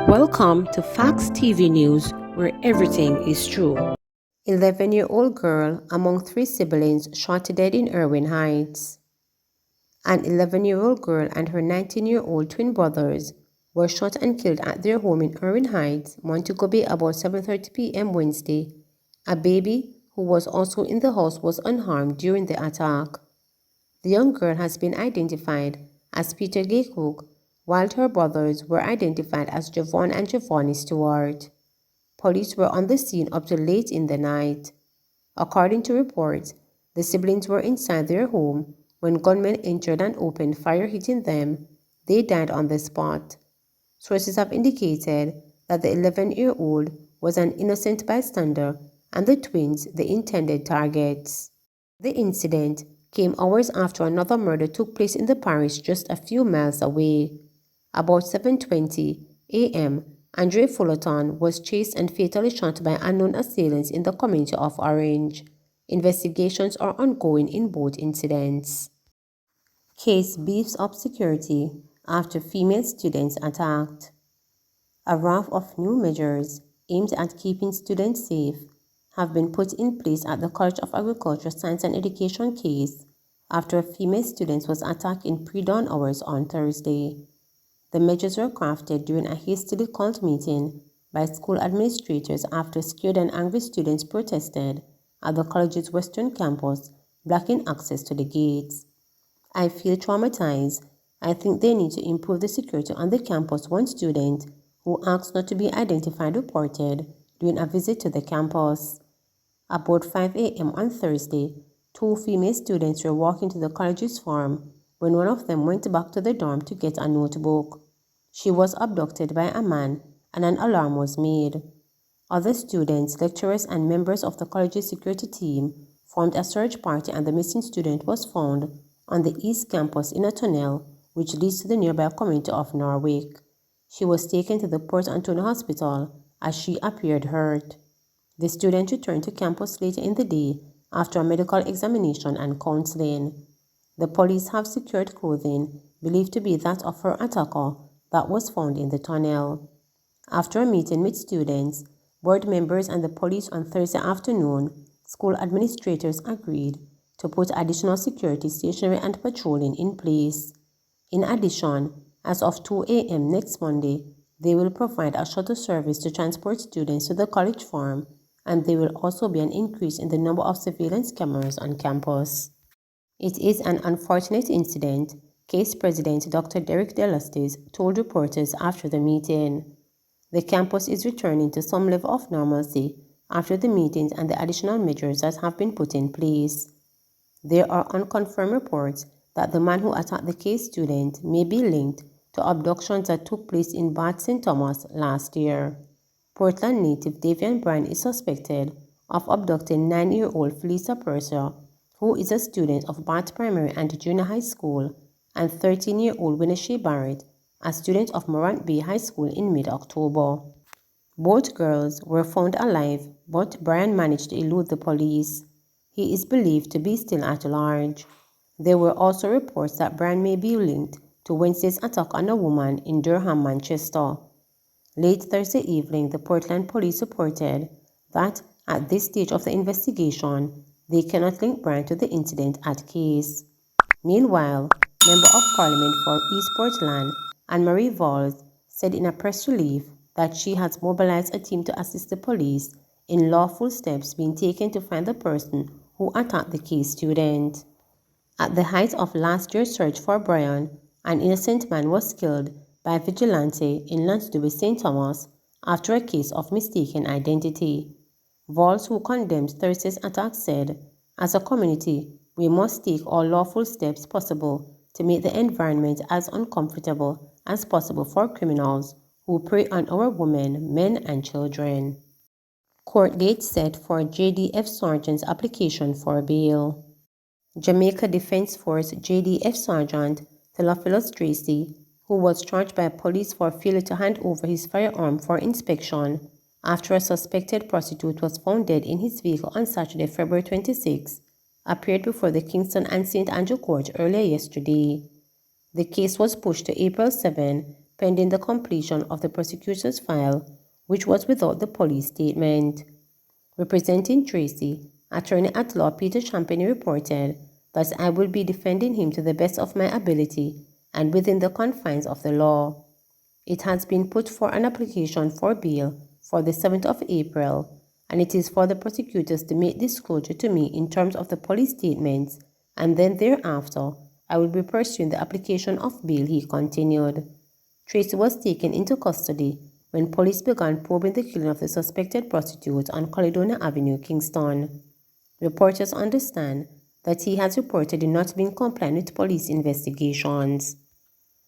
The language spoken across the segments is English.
Welcome to Facts TV News, where everything is true. 11-year-old girl among three siblings shot dead in Irving Heights. An 11-year-old girl and her 19-year-old twin brothers were shot and killed at their home in Irving Heights, Montego Bay about 7:30 p.m. Wednesday. A baby who was also in the house was unharmed during the attack. The young girl has been identified as Peter Gay Cook, while her brothers were identified as Javon and Giovanni Stewart. Police were on the scene up to late in the night. According to reports, the siblings were inside their home when gunmen entered and opened fire, hitting them. They died on the spot. Sources have indicated that the 11-year-old was an innocent bystander and the twins the intended targets. The incident came hours after another murder took place in the parish just a few miles away. About 7:20 a.m., Andre Fullerton was chased and fatally shot by unknown assailants in the community of Orange. Investigations are ongoing in both incidents. Case beefs up security after female students attacked. A raft of new measures aimed at keeping students safe have been put in place at the College of Agriculture, Science and Education case after a female student was attacked in pre-dawn hours on Thursday. The measures were crafted during a hastily called meeting by school administrators after scared and angry students protested at the college's western campus, blocking access to the gates. "I feel traumatized. I think they need to improve the security on the campus," one student who asked not to be identified reported during a visit to the campus. About 5 a.m. on Thursday, two female students were walking to the college's farm when one of them went back to the dorm to get a notebook. She was abducted by a man and an alarm was made. Other students, lecturers, and members of the college's security team formed a search party and the missing student was found on the east campus in a tunnel which leads to the nearby community of Norwich. She was taken to the Port Antonio Hospital as she appeared hurt. The student returned to campus later in the day after a medical examination and counseling. The police have secured clothing believed to be that of her attacker that was found in the tunnel. After a meeting with students, board members, and the police on Thursday afternoon, school administrators agreed to put additional security, stationery, and patrolling in place. In addition, as of 2 a.m. next Monday, they will provide a shuttle service to transport students to the college farm, and there will also be an increase in the number of surveillance cameras on campus. "It is an unfortunate incident," case president Dr. Derek Delastis told reporters after the meeting. "The campus is returning to some level of normalcy after the meetings and the additional measures that have been put in place. There are unconfirmed reports that the man who attacked the case student may be linked to abductions that took place in Bath St. Thomas last year. Portland native Davian Bryan is suspected of abducting 9-year-old Felisa Purser, who is a student of Bath Primary and Junior High School, and 13-year-old Winnesha Barrett, a student of Morant Bay High School, in mid-October. Both girls were found alive, but Bryan managed to elude the police. He is believed to be still at large. There were also reports that Bryan may be linked to Wednesday's attack on a woman in Durham, Manchester. Late Thursday evening, the Portland police reported that at this stage of the investigation, they cannot link Bryan to the incident at case. Meanwhile, Member of Parliament for East Portland, Anne-Marie Valls, said in a press release that she has mobilized a team to assist the police in lawful steps being taken to find the person who attacked the case student. At the height of last year's search for Bryan, an innocent man was killed by a vigilante in Lonsdale, St. Thomas, after a case of mistaken identity. Valls, who condemned Thursday's attack, said, "As a community, we must take all lawful steps possible to make the environment as uncomfortable as possible for criminals who prey on our women, men, and children." Court date set for JDF Sergeant's application for bail. Jamaica Defense Force JDF Sergeant Theophilus Tracy, who was charged by police for failure to hand over his firearm for inspection after a suspected prostitute was found dead in his vehicle on Saturday, February 26, appeared before the Kingston and St. Andrew Court earlier yesterday. The case was pushed to April 7 pending the completion of the prosecutor's file, which was without the police statement. Representing Tracy, attorney at law Peter Champagny reported that I will be defending him to the best of my ability and within the confines of the law. It has been put for an application for bail for the 7th of April, and it is for the prosecutors to make disclosure to me in terms of the police statements, and then thereafter I will be pursuing the application of bail, he continued. Tracy was taken into custody when police began probing the killing of the suspected prostitute on Caledonia Avenue, Kingston. Reporters understand that he has reportedly not been compliant with police investigations.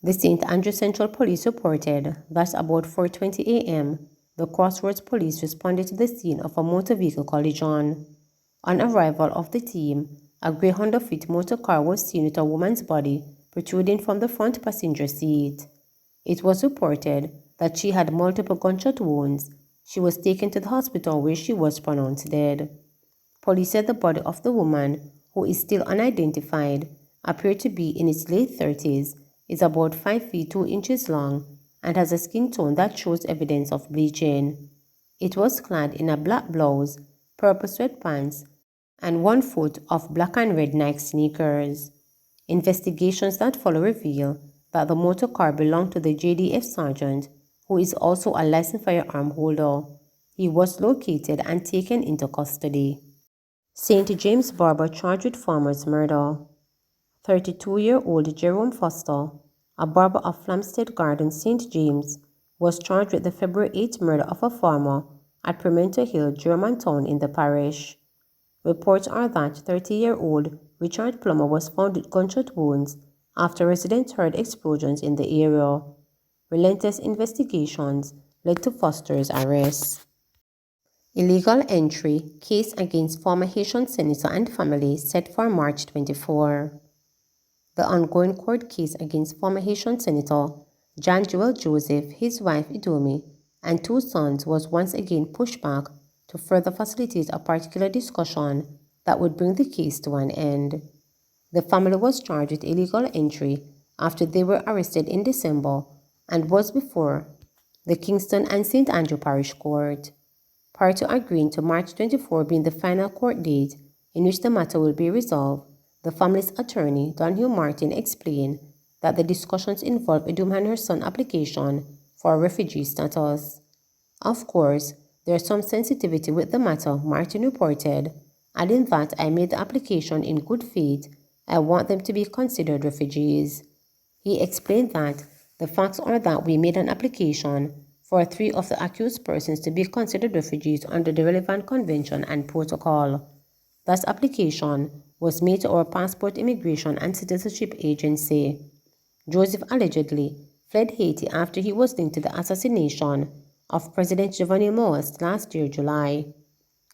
The St. Andrew Central Police reported that about 4:20 a.m., the Crossroads Police responded to the scene of a motor vehicle collision. On arrival of the team, a grey Honda Fit motor car was seen with a woman's body protruding from the front passenger seat. It was reported that she had multiple gunshot wounds. She was taken to the hospital where she was pronounced dead. Police said the body of the woman, who is still unidentified, appeared to be in its late 30s, is about 5 feet 2 inches long, and has a skin tone that shows evidence of bleaching. It was clad in a black blouse, purple sweatpants, and 1 foot of black and red Nike sneakers. Investigations that follow reveal that the motor car belonged to the JDF sergeant, who is also a licensed firearm holder. He was located and taken into custody. St. James Barber charged with farmer's murder. 32-year-old Jerome Foster, a barber of Flamstead Gardens, St. James, was charged with the February 8 murder of a farmer at Pimento Hill, Germantown in the parish. Reports are that 30-year-old Richard Plummer was found with gunshot wounds after residents heard explosions in the area. Relentless investigations led to Foster's arrest. Illegal entry case against former Haitian senator and family set for March 24. The ongoing court case against former Haitian senator John Joel Joseph, his wife Idomi, and 2 sons was once again pushed back to further facilitate a particular discussion that would bring the case to an end. The family was charged with illegal entry after they were arrested in December and was before the Kingston and St. Andrew Parish Court. Prior to agreeing to March 24 being the final court date in which the matter will be resolved, the family's attorney, Donhue Martin, explained that the discussions involved Idum and her son's application for refugee status. Of course, there is some sensitivity with the matter, Martin reported, adding that I made the application in good faith. I want them to be considered refugees. He explained that the facts are that we made an application for 3 of the accused persons to be considered refugees under the relevant convention and protocol. That application was made to our Passport, Immigration and Citizenship Agency. Joseph allegedly fled Haiti after he was linked to the assassination of President Jovenel Moïse last year, July.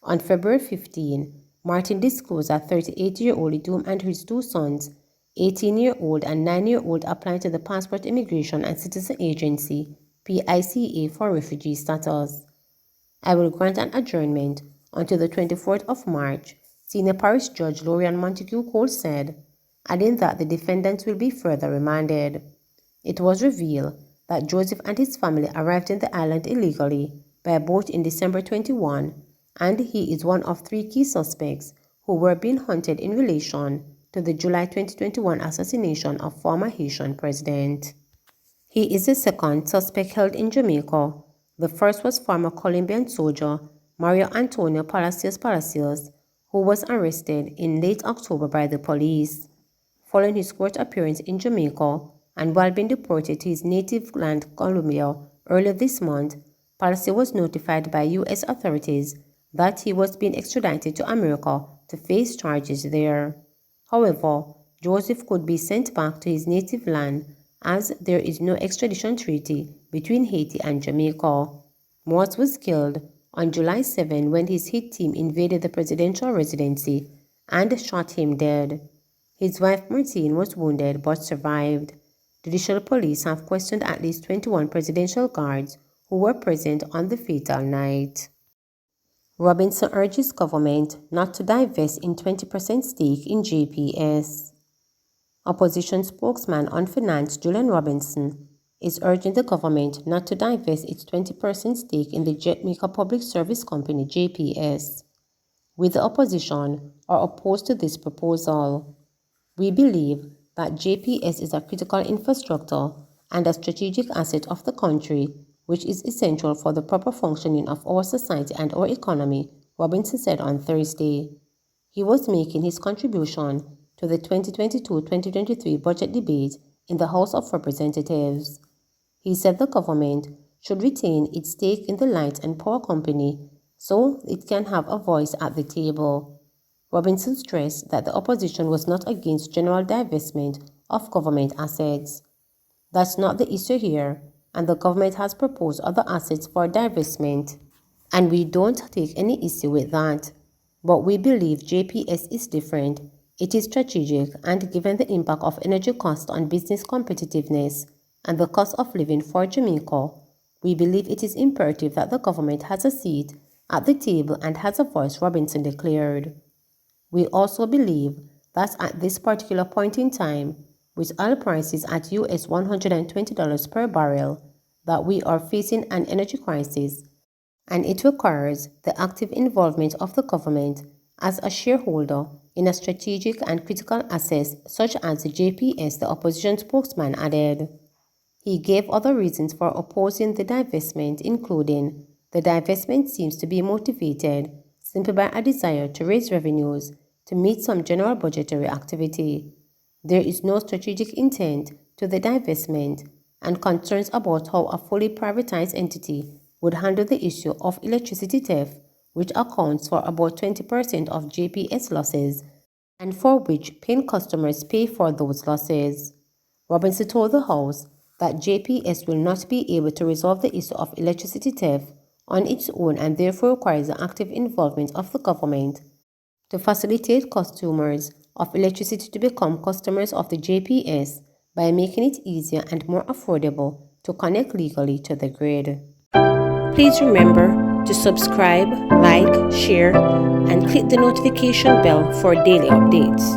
On February 15, Martin disclosed that 38-year-old Idum and his 2 sons, 18-year-old and 9-year-old, applied to the Passport, Immigration and Citizenship Agency, PICA, for refugee status. I will grant an adjournment until the 24th of March, Senior Parish Judge Lorian Montague Cole said, adding that the defendants will be further remanded. It was revealed that Joseph and his family arrived in the island illegally by boat in December 21, and he is one of 3 key suspects who were being hunted in relation to the July 2021 assassination of former Haitian president. He is the second suspect held in Jamaica. The first was former Colombian soldier Mario Antonio Palacios, who was arrested in late October by the police. Following his court appearance in Jamaica and while being deported to his native land, Colombia, earlier this month, Palacios was notified by U.S. authorities that he was being extradited to America to face charges there. However, Joseph could be sent back to his native land as there is no extradition treaty between Haiti and Jamaica. Morse was killed on July 7 when his hit team invaded the presidential residency and shot him dead. His wife Martine was wounded but survived. Judicial police have questioned at least 21 presidential guards who were present on the fatal night. Robinson urges government not to divest in 20% stake in JPS. Opposition spokesman on finance Julian Robinson is urging the government not to divest its 20% stake in the Jamaica Public Service Company (JPS). We, the opposition, are opposed to this proposal. We believe that JPS is a critical infrastructure and a strategic asset of the country, which is essential for the proper functioning of our society and our economy, Robinson said on Thursday. He was making his contribution to the 2022-2023 budget debate in the House of Representatives. He said the government should retain its stake in the Light and Power Company so it can have a voice at the table. Robinson stressed that the opposition was not against general divestment of government assets. That's not the issue here, and the government has proposed other assets for divestment, and we don't take any issue with that. But we believe JPS is different. It is strategic, and given the impact of energy costs on business competitiveness and the cost of living for Jamaica, we believe it is imperative that the government has a seat at the table and has a voice, Robinson declared. We also believe that at this particular point in time, with oil prices at US $120 per barrel, that we are facing an energy crisis, and it requires the active involvement of the government as a shareholder in a strategic and critical asset such as the JPS, the opposition spokesman added. He gave other reasons for opposing the divestment, including the divestment seems to be motivated simply by a desire to raise revenues to meet some general budgetary activity. There is no strategic intent to the divestment, and concerns about how a fully privatized entity would handle the issue of electricity theft, which accounts for about 20% of JPS losses, and for which paying customers pay for those losses. Robinson told the House that JPS will not be able to resolve the issue of electricity theft on its own and therefore requires the active involvement of the government to facilitate consumers of electricity to become customers of the JPS by making it easier and more affordable to connect legally to the grid. Please remember to subscribe, like, share, and click the notification bell for daily updates.